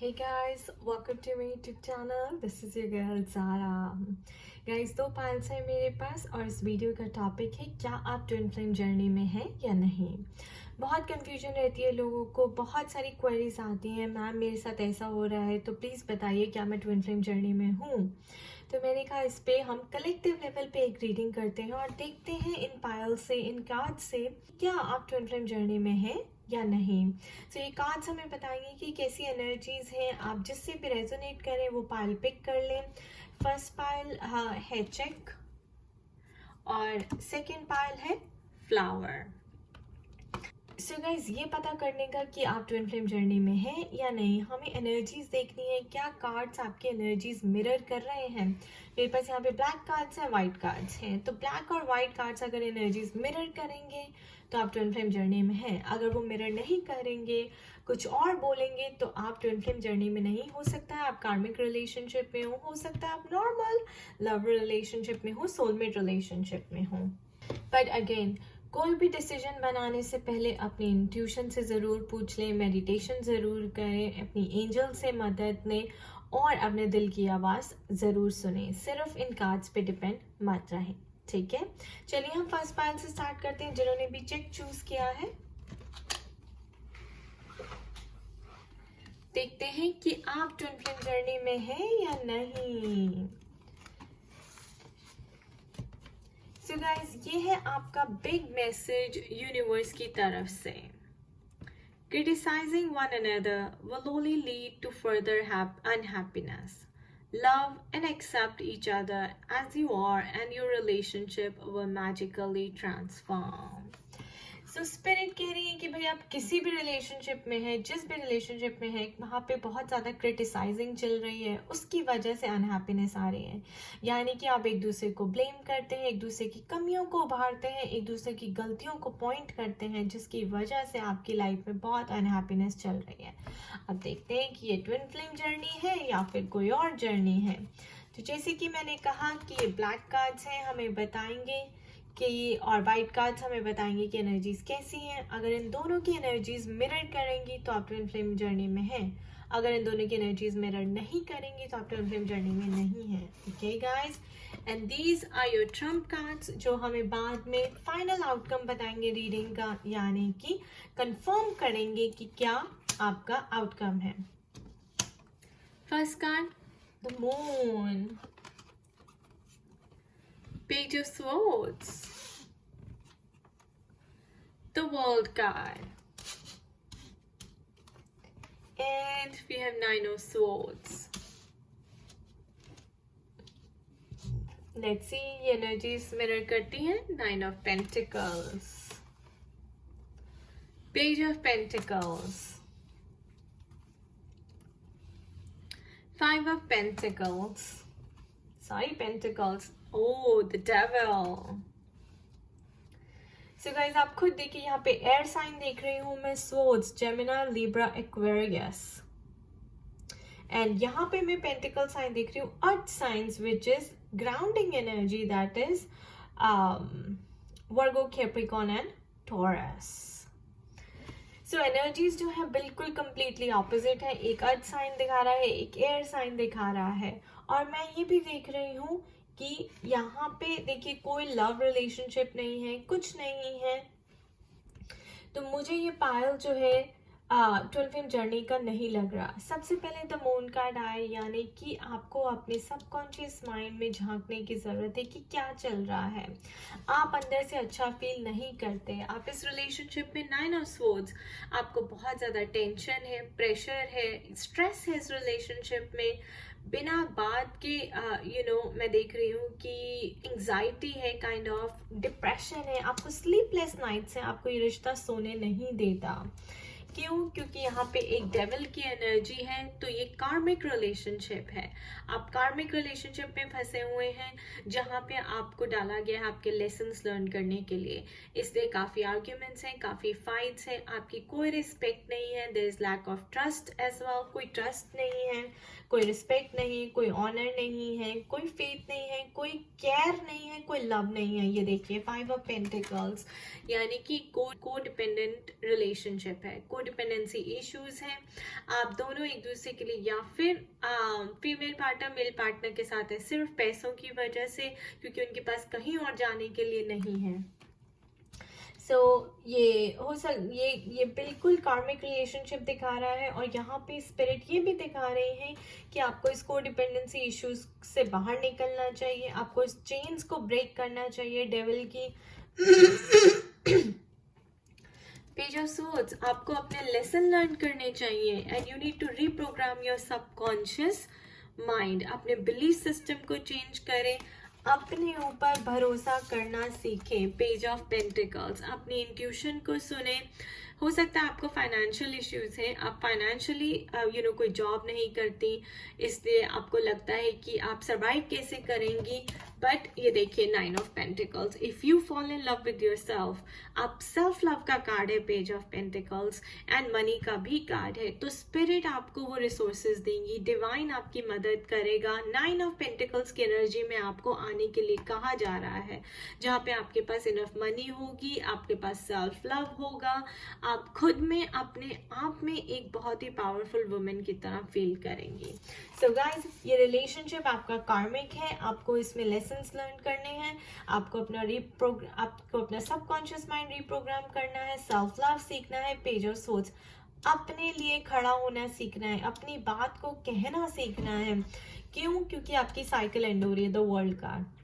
Hey guys, welcome to my YouTube channel. This is your girl Zara. Guys, दो piles है मेरे पास और इस वीडियो का टॉपिक है क्या आप ट्विन फ्लेम जर्नी में हैं या नहीं। बहुत कंफ्यूजन रहती है लोगों को, बहुत सारी क्वेरीज आती हैं, मैम मेरे साथ ऐसा हो रहा है तो प्लीज़ बताइए क्या मैं ट्विन फ्लेम जर्नी में हूँ। तो मैंने कहा इस पे हम कलेक्टिव लेवल पे एक रीडिंग करते हैं और देखते हैं इन पायल से, इन कार्ड से क्या आप ट्विन फ्लेम जर्नी में हैं या नहीं। तो ये कार्ड्स हमें बताएंगे कि कैसी एनर्जीज हैं, आप जिससे भी रेजोनेट करें वो पायल पिक कर लें। फर्स्ट पायल है चेक और सेकंड पायल है फ्लावर। सो गाइज ये पता करने का कि आप ट्विन फ्लेम जर्नी में हैं या नहीं, हमें एनर्जीज देखनी है, क्या कार्ड्स आपके एनर्जीज मिरर कर रहे हैं। मेरे पास यहाँ पे ब्लैक कार्ड्स हैं, वाइट कार्ड्स हैं, तो ब्लैक और वाइट कार्ड्स अगर एनर्जीज मिरर करेंगे तो आप ट्विन फ्लेम जर्नी में हैं। अगर वो मिरर नहीं करेंगे, कुछ और बोलेंगे, तो आप ट्विन फ्लेम जर्नी में नहीं। हो सकता है आप कार्मिक रिलेशनशिप में हो सकता है आप नॉर्मल लव रिलेशनशिप में हो, सोलमेट रिलेशनशिप में हो। बट अगेन कोई भी डिसीजन बनाने से पहले अपनी इंट्यूशन से ज़रूर पूछ लें, मेडिटेशन ज़रूर करें, अपनी एंजल से मदद लें और अपने दिल की आवाज़ ज़रूर सुनें। सिर्फ इन कार्ड्स पे डिपेंड मत रहें, ठीक है। चलिए हम फर्स्ट पाइल से स्टार्ट करते हैं। जिन्होंने भी चेक चूज किया है, देखते हैं कि आप ट्विन फ्लेम जर्नी में हैं या नहीं। सो गाइस ये है आपका बिग मैसेज यूनिवर्स की तरफ से। Criticizing one another will only lead to further unhappiness. Love and accept each other as you are and your relationship will magically transform. So spirit कह रही है कि भाई आप किसी भी रिलेशनशिप में हैं, जिस भी रिलेशनशिप में हैं, वहाँ पे बहुत ज़्यादा क्रिटिसाइजिंग चल रही है, उसकी वजह से अनहैप्पीनेस आ रही है। यानी कि आप एक दूसरे को ब्लेम करते हैं, एक दूसरे की कमियों को उभारते हैं, एक दूसरे की गलतियों को पॉइंट करते हैं, जिसकी वजह से आपकी लाइफ में बहुत अनहैप्पीनेस चल रही है। अब देखते हैं कि ये ट्विन फ्लेम जर्नी है या फिर कोई और जर्नी है। तो जैसे कि मैंने कहा कि ये ब्लैक कार्ड्स हैं, हमें बताएंगे कि, और वाइट कार्ड्स हमें बताएंगे कि एनर्जीज कैसी हैं। अगर इन दोनों की एनर्जीज मिरर करेंगी तो आप ट्विन फ्लेम जर्नी में हैं। अगर इन दोनों की एनर्जीज मिरर नहीं करेंगी तो आप ट्विन फ्लेम जर्नी में नहीं हैं। Okay guys, and these are your trump cards जो हमें बाद में फाइनल आउटकम बताएंगे रीडिंग का, यानी कि कंफर्म करेंगे कि क्या आपका आउटकम है। First card the moon, Page of Swords, the World card, and we have Nine of Swords. Let's see ये एनर्जीज मिरर करती हैं। Nine of Pentacles, Page of Pentacles, Five of Pentacles, Pentacles. Oh, the Devil. So guys आप खुद देखिए, यहाँ पे air sign देख रही हूँ मैं, swords, Gemini, Libra, Aquarius, and यहाँ पे मैं पेंटिकल साइन देख रही हूँ, earth science which is grounding energy, that is Virgo, Capricorn and taurus. So energies जो है बिल्कुल कंप्लीटली ऑपोजिट है। एक अर्थ साइन दिखा रहा है, एक एयर साइन दिखा रहा है। और मैं ये भी देख रही हूँ कि यहाँ पे देखिए कोई लव रिलेशनशिप नहीं है, कुछ नहीं है। तो मुझे ये पायल जो है ट्विन फ्लेम जर्नी का नहीं लग रहा। सबसे पहले द मून कार्ड आए, यानी कि आपको अपने सबकॉन्शियस माइंड में झांकने की ज़रूरत है कि क्या चल रहा है। आप अंदर से अच्छा फील नहीं करते। आप इस रिलेशनशिप में, नाइन ऑफ स्वॉर्ड्स, आपको बहुत ज़्यादा टेंशन है, प्रेशर है, स्ट्रेस है इस रिलेशनशिप में। बिना बात के मैं देख रही हूँ कि एंग्जाइटी है, काइंड ऑफ डिप्रेशन है, आपको स्लीपलेस नाइट्स हैं, आपको ये रिश्ता सोने नहीं देता। क्यों? क्योंकि यहाँ पे एक डेविल की एनर्जी है, तो ये कार्मिक रिलेशनशिप है। आप कार्मिक रिलेशनशिप में फंसे हुए हैं जहाँ पे आपको डाला गया है आपके लेसन्स लर्न करने के लिए। इसलिए काफ़ी आर्ग्यूमेंट्स हैं, काफ़ी फाइट्स हैं, आपकी कोई रिस्पेक्ट नहीं है, there is lack of trust as well. कोई ट्रस्ट नहीं है, कोई रिस्पेक्ट नहीं, कोई ऑनर नहीं है, कोई फेथ नहीं है, कोई केयर नहीं है, कोई लव नहीं है। ये देखिए 5 ऑफ पेंटिकल्स, यानी कि को डिपेंडेंट रिलेशनशिप है, को कोडिपेंडेंसी इश्यूज हैं, आप दोनों एक दूसरे के लिए या फिर फीमेल पार्टनर मेल पार्टनर के साथ है सिर्फ पैसों की वजह से, क्योंकि उनके पास कहीं और जाने के लिए नहीं है। सो ये बिल्कुल कार्मिक रिलेशनशिप दिखा रहा है, और यहाँ पे स्पिरिट ये भी दिखा रहे हैं कि आपको इस कोडिपेंडेंसी इश्यूज से बाहर निकलना चाहिए, आपको इस चेन्स को ब्रेक करना चाहिए डेविल की। पेज ऑफ सोर्ड्स, आपको अपने लेसन लर्न करने चाहिए and you need to reprogram your subconscious mind. अपने बिलीफ सिस्टम को चेंज करें, अपने ऊपर भरोसा करना सीखें। पेज ऑफ पेंटिकल्स, अपनी इंट्यूशन को सुने। हो सकता है आपको फाइनेंशियल इश्यूज हैं, आप फाइनेंशियली कोई जॉब नहीं करती, इसलिए आपको लगता है कि आप सर्वाइव कैसे करेंगी, बट ये देखिए 9 of pentacles, if you fall in love with yourself, आप सेल्फ लव का कार्ड है page of pentacles, and money का भी कार्ड है, तो स्पिरिट आपको वो रिसोर्सेज देंगी, डिवाइन आपकी मदद करेगा। 9 ऑफ पेंटिकल्स की एनर्जी में आपको आने के लिए कहा जा रहा है, जहाँ पे आपके पास इनफ मनी होगी, आपके पास सेल्फ लव होगा, आप खुद में अपने आप में एक बहुत ही पावरफुल वुमेन की तरह फील करेंगी। सो गाइज, ये रिलेशनशिप आपका कार्मिक है, आपको इसमें लेसन्स लर्न करने हैं, आपको अपना सबकॉन्शियस माइंड रिप्रोग्राम करना है, सेल्फ लव सीखना है। पेज ऑफ सोर्ड्स, अपने लिए खड़ा होना सीखना है, अपनी बात को कहना सीखना है। क्यों? क्योंकि आपकी साइकिल एंड हो रही है, द वर्ल्ड कार्ड।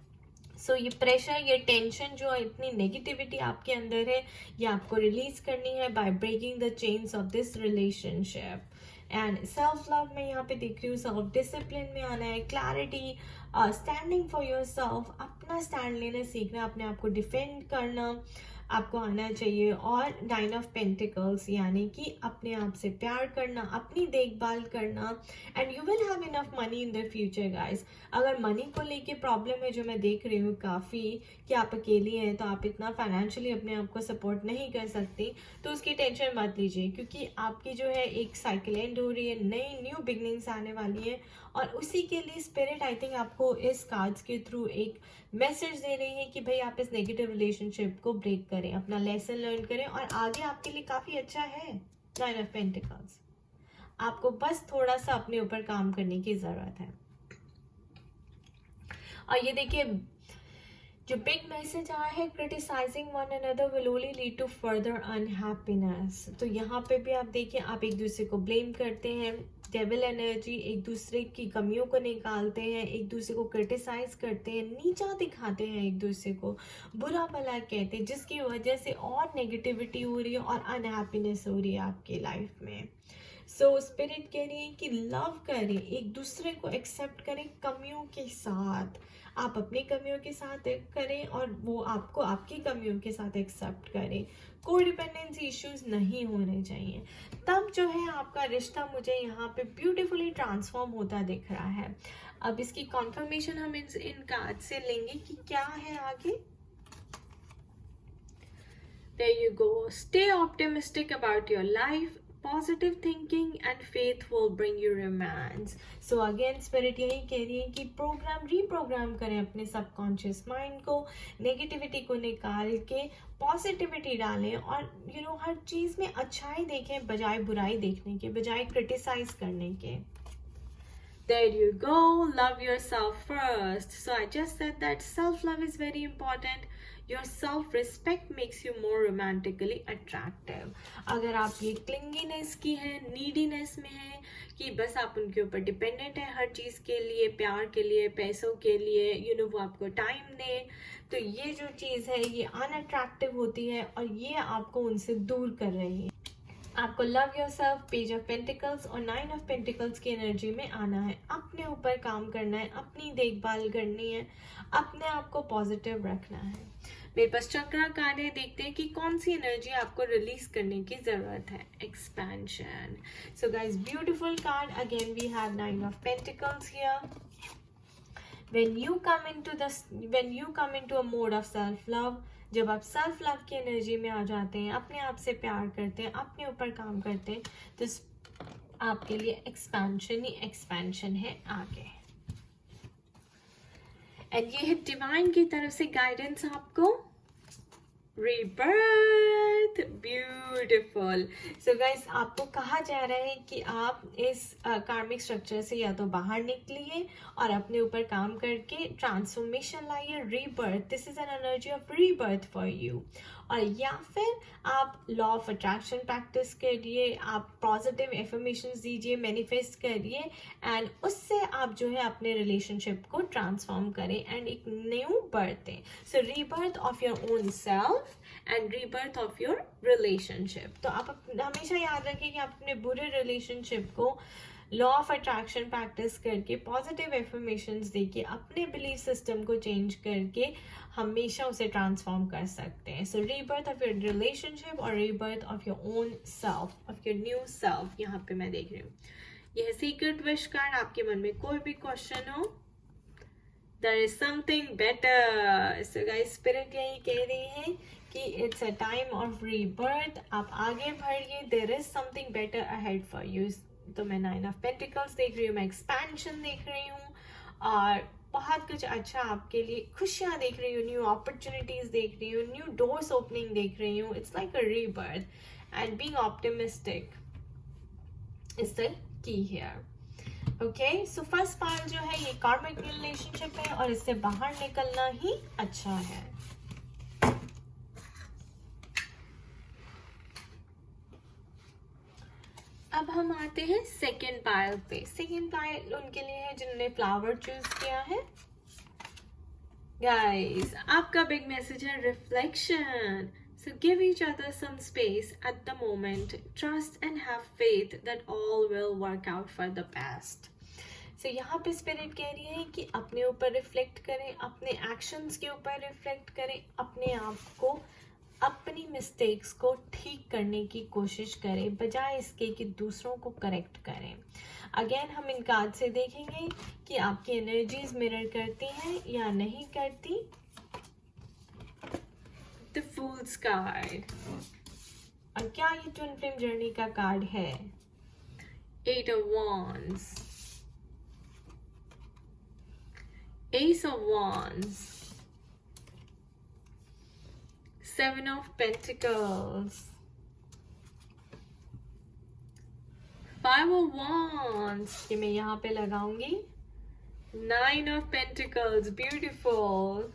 सो ये प्रेशर, ये टेंशन, जो इतनी नेगेटिविटी आपके अंदर है, ये आपको रिलीज करनी है by breaking the chains of this relationship. And self love में यहाँ पे देख रही हूँ, सेल्फ डिसिप्लिन में आना है, clarity, standing for your self, अपना स्टैंड लेना सीखना, अपने आप को डिफेंड करना आपको आना चाहिए। और 9 ऑफ पेंटिकल्स, यानी कि अपने आप से प्यार करना, अपनी देखभाल करना, and you will have enough money in the future guys. अगर मनी को लेके प्रॉब्लम है, जो मैं देख रही हूँ काफ़ी, कि आप अकेली हैं तो आप इतना फाइनेंशियली अपने आप को सपोर्ट नहीं कर सकती, तो उसकी टेंशन मत लीजिए, क्योंकि आपकी जो है एक साइकिल एंड हो रही है, नई न्यू बिगनिंग्स आने वाली है, और उसी के लिए स्पिरिट आई थिंक आपको इस कार्ड्स के थ्रू एक मैसेज दे रही है कि भाई आप इस नेगेटिव रिलेशनशिप को ब्रेक करें, अपना लेसन लर्न करें, और आगे आपके लिए काफ़ी अच्छा है। 9 ऑफ पेंटिकल्स, आपको बस थोड़ा सा अपने ऊपर काम करने की ज़रूरत है। और ये देखिए, जो बिग मैसेज आया है, criticising one another will only lead to further unhappiness. तो यहाँ पे भी आप देखिए, आप एक दूसरे को ब्लेम करते हैं, डेविल एनर्जी, एक दूसरे की कमियों को निकालते हैं, एक दूसरे को क्रिटिसाइज करते हैं, नीचा दिखाते हैं, एक दूसरे को बुरा भला कहते हैं, जिसकी वजह से और नेगेटिविटी हो रही है और अनहैप्पीनेस हो रही है आपकी लाइफ में। सो स्पिरिट कह रही है कि लव करें, एक दूसरे को एक्सेप्ट करें कमियों के साथ, आप अपनी कमियों के साथ करें और वो आपको आपकी कमियों के साथ एक्सेप्ट करें। कोडिपेंडेंसी इश्यूज नहीं होने चाहिए, तब जो है आपका रिश्ता मुझे यहाँ पे ब्यूटीफुली ट्रांसफॉर्म होता दिख रहा है। अब इसकी कॉन्फर्मेशन हम इन कार्ड से लेंगे कि क्या है आगे। There you go. Stay optimistic about your life. Positive thinking and faith will bring you romance. So again spirit यही कह रही है कि रीप्रोग्राम करें अपने सबकॉन्शियस माइंड को, नेगेटिविटी को निकाल के पॉजिटिविटी डालें, और हर चीज़ में अच्छाई देखें बजाय बुराई देखने के, बजाय क्रिटिसाइज करने के। There you go. Love yourself first. So I just said that self-love is very important. Your self-respect makes you more romantically attractive. अगर आप ये क्लिंगीनेस की है, नीडीनेस में है, कि बस आप उनके ऊपर डिपेंडेंट है हर चीज़ के लिए, प्यार के लिए, पैसों के लिए, वो आपको टाइम दे, तो ये जो चीज़ है ये अनअट्रैक्टिव होती है, और ये आपको उनसे दूर कर रही है। आपको love yourself, page of pentacles और 9 ऑफ पेंटिकल्स की एनर्जी में आना है, अपने ऊपर काम करना है, अपनी देखभाल करनी है, अपने आप को पॉजिटिव रखना है। मेरे पास चक्रा कार्ड है, देखते हैं कि कौन सी एनर्जी आपको रिलीज करने की जरूरत है। Expansion. So guys, beautiful card again, we have 9 of pentacles here. when you come into a mode of self love, जब आप सेल्फ लव की एनर्जी में आ जाते हैं, अपने आप से प्यार करते हैं, अपने ऊपर काम करते हैं, तो आपके लिए एक्सपेंशन ही एक्सपेंशन है आगे। एंड ये है डिवाइन की तरफ से गाइडेंस आपको। rebirth, beautiful. So guys, आपको कहा जा रहा है कि आप इस कार्मिक स्ट्रक्चर से या तो बाहर निकलिए और अपने ऊपर काम करके ट्रांसफॉर्मेशन लाइए, rebirth, this is an energy of rebirth for you. और या फिर आप लॉ ऑफ अट्रैक्शन प्रैक्टिस करिए, आप पॉजिटिव एफर्मेशंस दीजिए, मैनिफेस्ट करिए एंड उससे आप जो है अपने रिलेशनशिप को ट्रांसफॉर्म करें एंड एक न्यू बर्थ दें. So rebirth of your own self and rebirth of your relationship. तो आप हमेशा याद रखें कि आप अपने बुरे रिलेशनशिप को लॉ ऑफ अट्रैक्शन प्रैक्टिस करके, पॉजिटिव एफर्मेशंस देके, अपने बिलीफ सिस्टम को चेंज करके हमेशा उसे ट्रांसफॉर्म कर सकते हैं. सो रीबर्थ ऑफ योर रिलेशनशिप और rebirth of your own self, of your new self. यहाँ पे मैं देख रही हूँ यह सीक्रेट विश कार्ड. आपके मन में कोई भी क्वेश्चन हो, there is something better. So guys, spirit यही कह रही है कि it's a time of rebirth. आप आगे बढ़िए, there is something better ahead for you. तो मैं 9 of Pentacles देख रही हूँ, मैं expansion देख रही हूँ और बहुत कुछ अच्छा आपके लिए, खुशियाँ देख रही हूँ, न्यू अपॉर्चुनिटीज देख रही हूँ, न्यू डोर्स ओपनिंग देख रही हूँ. It's like a rebirth and being optimistic is the key here. Okay, so first part जो है ये कार्मिक रिलेशनशिप है और इससे बाहर निकलना ही अच्छा है. अब हम आते हैं सेकेंड पाइल पे. सेकेंड पाइल उनके लिए है जिन्होंने फ्लावर चूज किया है. गाइस, आपका बिग मैसेज है reflection. So give each other some space at the moment. Trust and have faith that all will work out for the best. So यहाँ पे स्पिरिट कह रही है कि अपने ऊपर रिफ्लेक्ट करें, अपने एक्शंस के ऊपर रिफ्लेक्ट करें, अपने आप को, अपनी मिस्टेक्स को ठीक करने की कोशिश करें बजाय इसके कि दूसरों को करेक्ट करें. अगेन हम इन कार्ड से देखेंगे कि आपकी एनर्जीज मिरर करती हैं या नहीं करती. The fools card. और क्या ये ट्विन फ्लेम जर्नी का कार्ड है? 8 of Wands, Ace of Wands, 7 of Pentacles, 5 of Wands, ये मैं यहाँ पे लगाऊंगी. 9 of Pentacles, beautiful.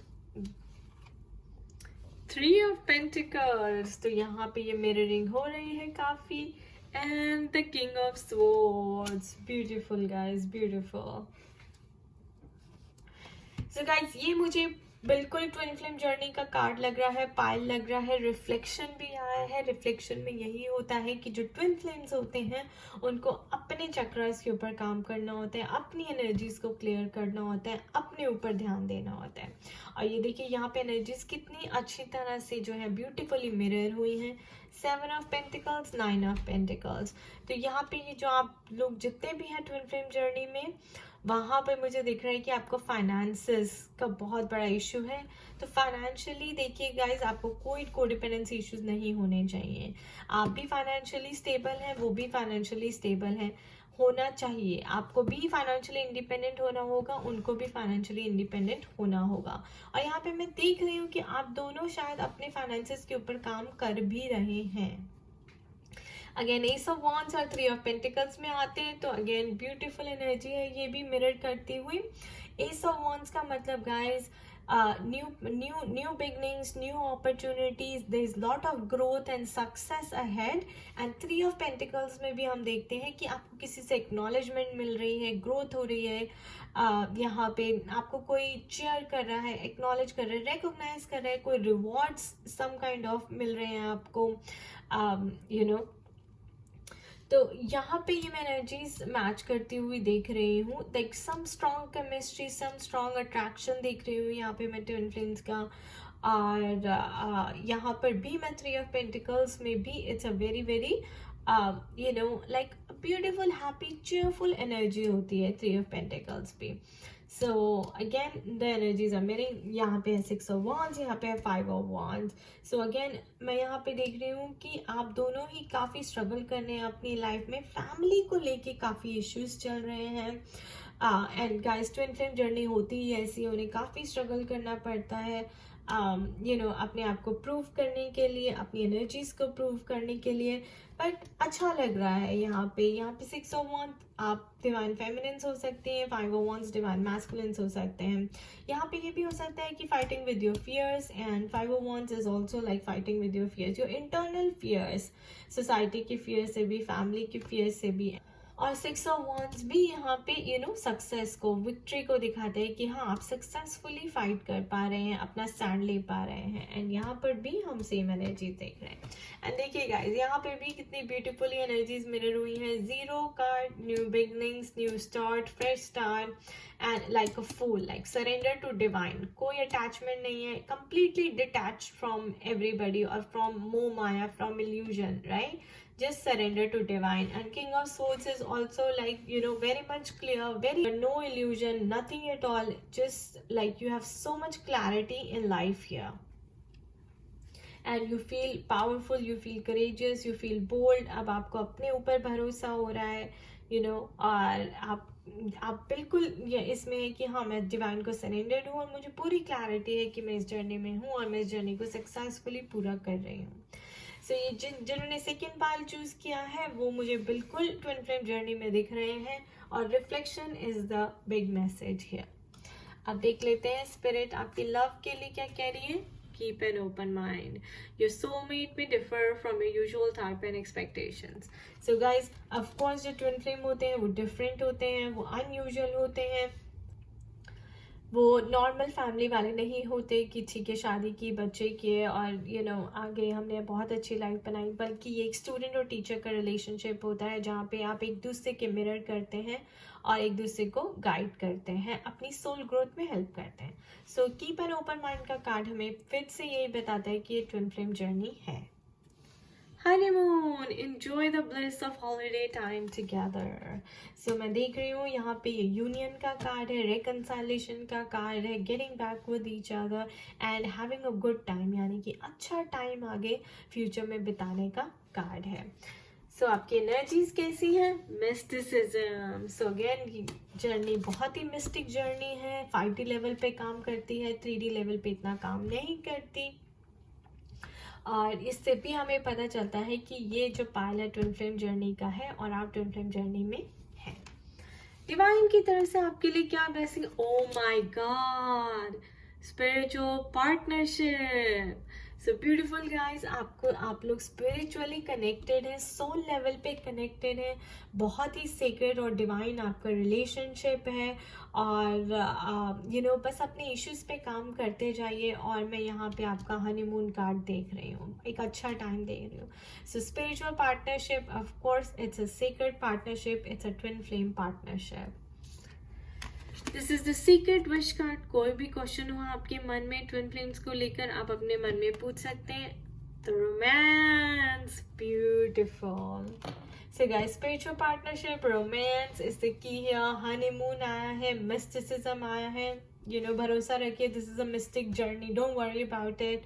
3 of Pentacles, तो यहाँ पे ये मिररिंग हो रही है काफी. And the King of Swords, beautiful guys, beautiful. So guys, ये मुझे बिल्कुल ट्विन फ्लेम जर्नी का कार्ड लग रहा है, पाइल लग रहा है, रिफ्लेक्शन भी आया है. रिफ्लेक्शन में यही होता है कि जो ट्विन फ्लेम्स होते हैं उनको अपने चक्रास के ऊपर काम करना होता है, अपनी एनर्जीज को क्लियर करना होता है, अपने ऊपर ध्यान देना होता है. और ये देखिए यहाँ पे एनर्जीज कितनी अच्छी तरह से जो है ब्यूटीफुली मिरर हुई हैं. 7 of Pentacles, 9 of Pentacles. तो यहाँ पे ये जो आप लोग जितने भी हैं ट्विन फ्लेम जर्नी में, वहाँ पे मुझे दिख रहा है कि आपको फाइनेंसेस का बहुत बड़ा इशू है. तो फाइनेंशियली देखिए गाइज, आपको कोई कोडिपेंडेंसी इश्यूज नहीं होने चाहिए. आप भी फाइनेंशियली स्टेबल हैं, वो भी फाइनेंशियली स्टेबल हैं, होना चाहिए. आपको भी फाइनेंशियली इंडिपेंडेंट होना होगा, उनको भी फाइनेंशियली इंडिपेंडेंट होना होगा. और यहाँ पे मैं देख रही हूँ कि आप दोनों शायद अपने फाइनेंसेस के ऊपर काम कर भी रहे हैं. अगेन एस ऑफ वॉन्ड्स और 3 ऑफ पेंटिकल्स में आते हैं तो अगेन ब्यूटीफुल एनर्जी है ये भी मिरर करती हुई. एस ऑफ वॉन्ड्स का मतलब guys new beginnings, new opportunities, there is lot of growth and success ahead. and 3 of Pentacles में भी हम देखते हैं कि आपको किसी से acknowledgement मिल रही है, growth हो रही है. यहाँ पे आपको कोई cheer कर रहा है, acknowledge कर रहा है, recognize कर रहा है, कोई rewards some kind of मिल रहे हैं आपको, you know. तो यहाँ पे ये मैं एनर्जीज मैच करती हुई देख रही हूँ. Like some strong chemistry, some strong attraction देख रही हूँ यहाँ पे मैं ट्विन फ्लेम्स का. और यहाँ पर भी मैं 3 ऑफ पेंटिकल्स में भी it's a very very you know like beautiful happy cheerful energy होती है 3 ऑफ पेंटिकल्स पे. So again the energies are मेरे, यहाँ पे है 6 ऑफ वॉन्ड्स, यहाँ पे है 5 ऑफ वॉन्ड्स. सो अगेन मैं यहाँ पे देख रही हूँ कि आप दोनों ही काफ़ी स्ट्रगल कर रहे हैं अपनी लाइफ में, फैमिली को लेके काफ़ी इश्यूज चल रहे हैं. And guys, twin flame journey होती ही ऐसी, उन्हें काफ़ी स्ट्रगल करना पड़ता है. अपने आप को प्रूव करने के लिए, अपनी एनर्जीज को प्रूव करने के लिए। बट अच्छा लग रहा है यहाँ पे 6 ऑफ wands आप डिवाइन फेमिनिन्स हो सकते हैं, 5 ऑफ wands डिवाइन मैस्कुलिन्स हो सकते हैं। यहाँ पे ये भी हो सकता है कि fighting with your fears, and 5 of wands is also like fighting with your fears, your internal fears, society के फियर से भी, फैमिली के फियर से भी। और 6 ऑफ wands भी यहाँ पे सक्सेस को, विक्ट्री को दिखाते हैं कि हाँ आप सक्सेसफुली फाइट कर पा रहे हैं, अपना स्टैंड ले पा रहे हैं। एंड यहाँ पर भी हम सेम एनर्जी देख रहे हैं। एंड देखिए गाइस, यहाँ पे भी कितनी ब्यूटीफुली एनर्जीज मिरर हुई है। 0 card, new beginnings, new start, fresh start, and like a fool, like surrender to divine. कोई अटैचमेंट नहीं है, कंप्लीटली डिटैच फ्रॉम एवरीबडी और फ्रॉम मोह माया, from illusion, right? Just surrender to divine. And King of Swords is also like very much clear, very no illusion, nothing at all, just like you have so much clarity in life here, and you feel powerful, you feel courageous, you feel bold। अब आपको अपने ऊपर भरोसा हो रहा है और आप बिल्कुल ये इसमें है कि हाँ मैं डिवाइन को सरेंडर्ड हूँ और मुझे पूरी क्लैरिटी है कि मैं इस जर्नी में हूँ और मैं इस जर्नी को सक्सेसफुली पूरा कर रही हूँ। सो ये जिन्होंने सेकेंड पाल चूज किया है वो मुझे बिल्कुल ट्विन फ्लेम जर्नी में दिख रहे हैं, और reflection is the big message here. अब देख लेते हैं स्पिरिट आपकी लव के लिए क्या कह रही है। Keep an open mind, your soulmate may differ from your usual type and expectations। So guys, of course जो ट्विन फ्लेम होते हैं वो डिफरेंट होते हैं, वो अनयूजुअल होते हैं, वो नॉर्मल फैमिली वाले नहीं होते कि ठीक है शादी की, बच्चे किए और आगे हमने बहुत अच्छी लाइफ बनाई, बल्कि ये एक स्टूडेंट और टीचर का रिलेशनशिप होता है जहाँ पे आप एक दूसरे के मिरर करते हैं और एक दूसरे को गाइड करते हैं, अपनी सोल ग्रोथ में हेल्प करते हैं। So keep an open mind का कार्ड हमें फिर से यही बताता है कि ये ट्विन फ्लेम जर्नी है। Honeymoon, enjoy the bliss of holiday time together। So मैं देख रही हूँ यहाँ पे ये यूनियन का कार्ड है, reconciliation का कार्ड है, getting back with each other and having a good time, यानी कि अच्छा टाइम आगे फ्यूचर में बिताने का कार्ड है। सो आपकी एनर्जीज कैसी हैं? मिस्टिसिज्म। सो अगेन जर्नी बहुत ही मिस्टिक जर्नी है, 5D लेवल पे काम करती है, 3D लेवल पे इतना काम नहीं करती। और इससे भी हमें पता चलता है कि ये जो पाल है ट्विन फ्लेम जर्नी का है और आप ट्विन फ्लेम जर्नी में हैं। डिवाइन की तरफ से आपके लिए क्या blessing? Oh my God, spiritual partnership. So beautiful guys, आप लोग स्पिरिचुअली कनेक्टेड हैं, सोल लेवल पे कनेक्टेड हैं, बहुत ही सीक्रेट और डिवाइन आपका रिलेशनशिप है। और बस अपने इश्यूज पे काम करते जाइए। और मैं यहाँ पे आपका हनीमून कार्ड देख रही हूँ, एक अच्छा टाइम देख रही हूँ। सो spiritual partnership, of course it's a secret partnership, it's a twin flame partnership. This is the secret wish card. कोई भी क्वेश्चन हो आपके मन में ट्विन फ्लेम्स को लेकर, आप अपने मन में पूछ सकते हैं। The romance, beautiful. So guys, spiritual partnership, romance is the key here. Honeymoon आया है, मिस्टिसिज्म आया है। भरोसा रखिए, this is a mystic journey, don't worry about it.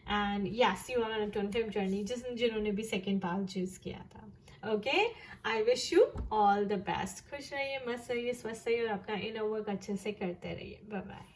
And yes, you are on a twin flame journey, जिन्होंने भी second pile choose किया था। Okay, I wish you all the best. खुश रहिए, मस्त रहिए, स्वस्थ रहिए और अपना इनर वर्क अच्छे से करते रहिए। Bye bye.